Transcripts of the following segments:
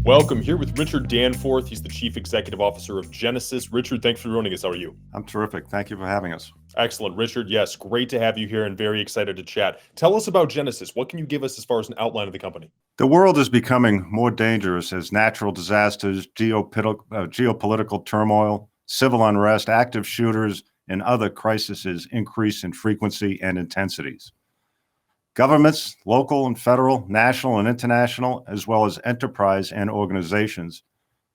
Welcome here with Richard Danforth. He's the Chief Executive Officer of Genasys. Richard, thanks for joining us. How are you? I'm terrific. Thank you for having us. Excellent. Richard, yes, great to have you here and very excited to chat. Tell us about Genasys. What can you give us as far as an outline of the company? The world is becoming more dangerous as natural disasters, geopolitical turmoil, civil unrest, active shooters, and other crises increase in frequency and intensities. Governments, local and federal, national and international, as well as enterprise and organizations,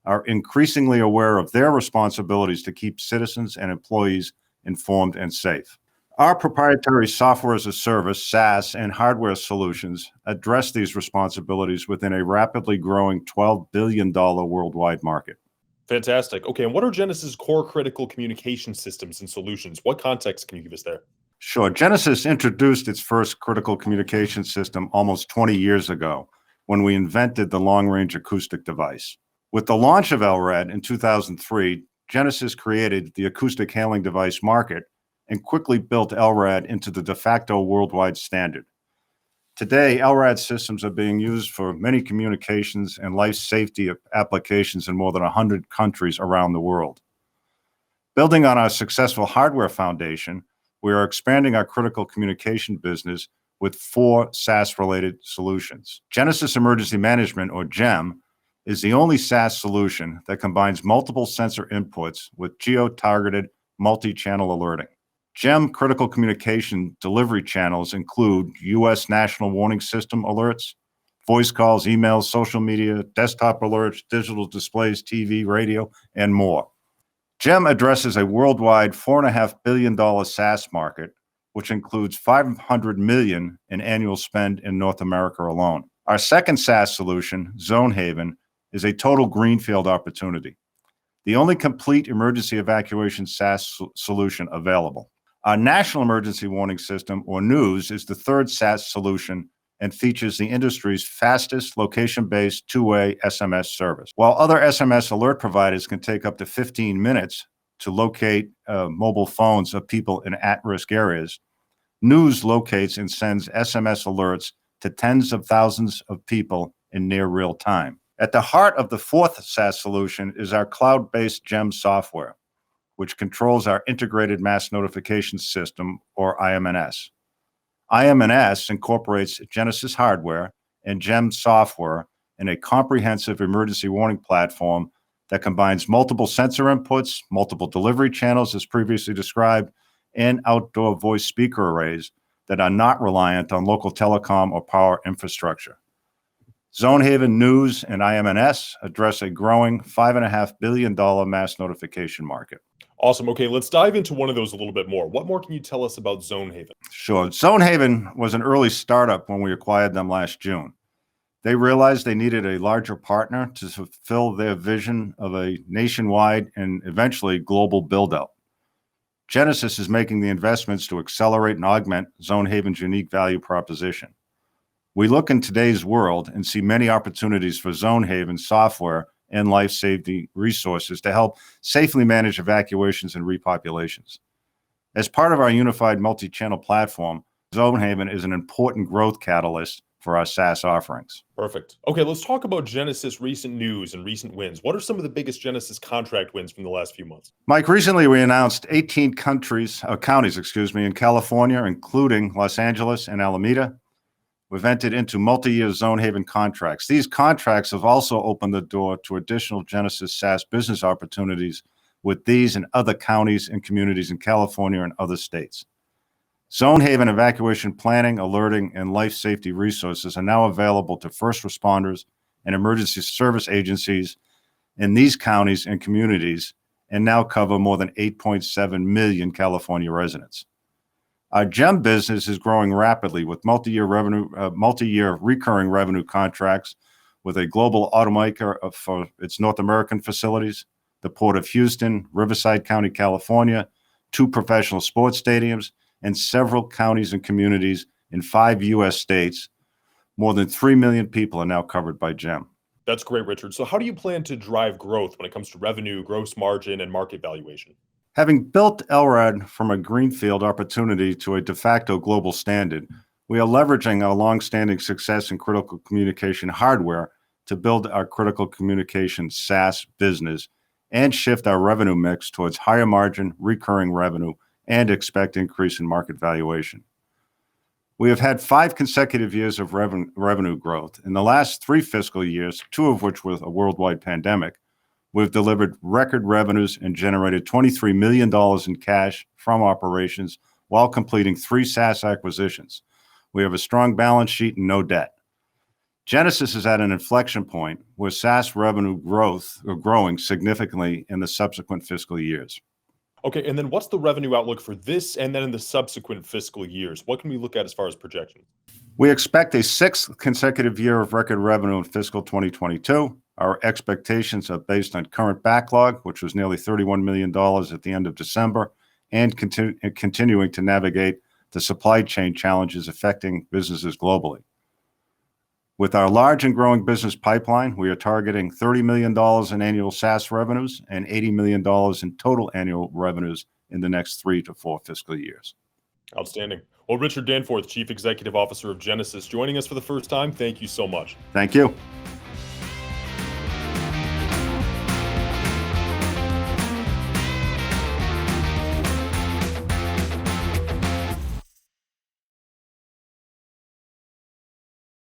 are increasingly aware of their responsibilities to keep citizens and employees informed and safe. Our proprietary software as a service, SaaS, and hardware solutions address these responsibilities within a rapidly growing $12 billion worldwide market. Fantastic. Okay, and what are Genasys' core critical communication systems and solutions? What context can you give us there? Sure. Genasys introduced its first critical communication system almost 20 years ago when we invented the long-range acoustic device. With the launch of LRAD in 2003, Genasys created the acoustic hailing device market and quickly built LRAD into the de facto worldwide standard. Today, LRAD systems are being used for many communications and life safety applications in more than 100 countries around the world. Building on our successful hardware foundation, we are expanding our critical communication business with 4 SaaS-related solutions. Genasys Emergency Management, or GEM, is the only SaaS solution that combines multiple sensor inputs with geo-targeted multi-channel alerting. GEM critical communication delivery channels include U.S. National Warning System alerts, voice calls, emails, social media, desktop alerts, digital displays, TV, radio, and more. GEM addresses a worldwide $4.5 billion SaaS market, which includes $500 million in annual spend in North America alone. Our second SaaS solution, Zonehaven, is a total greenfield opportunity, the only complete emergency evacuation SaaS solution available. Our National Emergency Warning System, or NEWS, is the third SaaS solution and features the industry's fastest location-based two-way SMS service. While other SMS alert providers can take up to 15 minutes to locate mobile phones of people in at-risk areas, NEWS locates and sends SMS alerts to tens of thousands of people in near real time. At the heart of the fourth SaaS solution is our cloud-based GEM software, which controls our integrated mass notification system, or IMNS. IMNS incorporates Genasys hardware and GEM software in a comprehensive emergency warning platform that combines multiple sensor inputs, multiple delivery channels, as previously described, and outdoor voice speaker arrays that are not reliant on local telecom or power infrastructure. Zonehaven, NEWS, and IMNS address a growing $5.5 billion mass notification market. Awesome. Okay, let's dive into one of those a little bit more. What more can you tell us about Zonehaven? Sure. Zonehaven was an early startup when we acquired them last June. They realized they needed a larger partner to fulfill their vision of a nationwide and eventually global build-out. Genasys is making the investments to accelerate and augment Zonehaven's unique value proposition. We look in today's world and see many opportunities for Zonehaven software and life safety resources to help safely manage evacuations and repopulations. As part of our unified multi-channel platform, Zonehaven is an important growth catalyst for our SaaS offerings. Perfect. Okay, let's talk about Genasys' recent news and recent wins. What are some of the biggest Genasys contract wins from the last few months? Mike, recently we announced 18 counties in California, including Los Angeles and Alameda. We've entered into multi-year Zonehaven contracts. These contracts have also opened the door to additional Genasys SaaS business opportunities with these and other counties and communities in California and other states. Zonehaven evacuation planning, alerting, and life safety resources are now available to first responders and emergency service agencies in these counties and communities, and now cover more than 8.7 million California residents. Our GEM business is growing rapidly with multi-year recurring revenue contracts with a global automaker for its North American facilities, the Port of Houston, Riverside County, California, 2 professional sports stadiums, and several counties and communities in 5 U.S. states. More than 3 million people are now covered by GEM. That's great, Richard. So how do you plan to drive growth when it comes to revenue, gross margin, and market valuation? Having built LRAD from a greenfield opportunity to a de facto global standard, we are leveraging our longstanding success in critical communication hardware to build our critical communication SaaS business and shift our revenue mix towards higher margin, recurring revenue, and expect increase in market valuation. We have had 5 consecutive years of revenue growth. In the last 3 fiscal years, 2 of which were a worldwide pandemic, we've delivered record revenues and generated $23 million in cash from operations while completing 3 SaaS acquisitions. We have a strong balance sheet and no debt. Genasys is at an inflection point where SaaS revenue growing significantly in the subsequent fiscal years. Okay, and then what's the revenue outlook for this and then in the subsequent fiscal years? What can we look at as far as projections? We expect a 6th consecutive year of record revenue in fiscal 2022. Our expectations are based on current backlog, which was nearly $31 million at the end of December, and continuing to navigate the supply chain challenges affecting businesses globally. With our large and growing business pipeline, we are targeting $30 million in annual SaaS revenues and $80 million in total annual revenues in the next 3 to 4 fiscal years. Outstanding. Well, Richard Danforth, Chief Executive Officer of Genasys, joining us for the first time. Thank you so much. Thank you.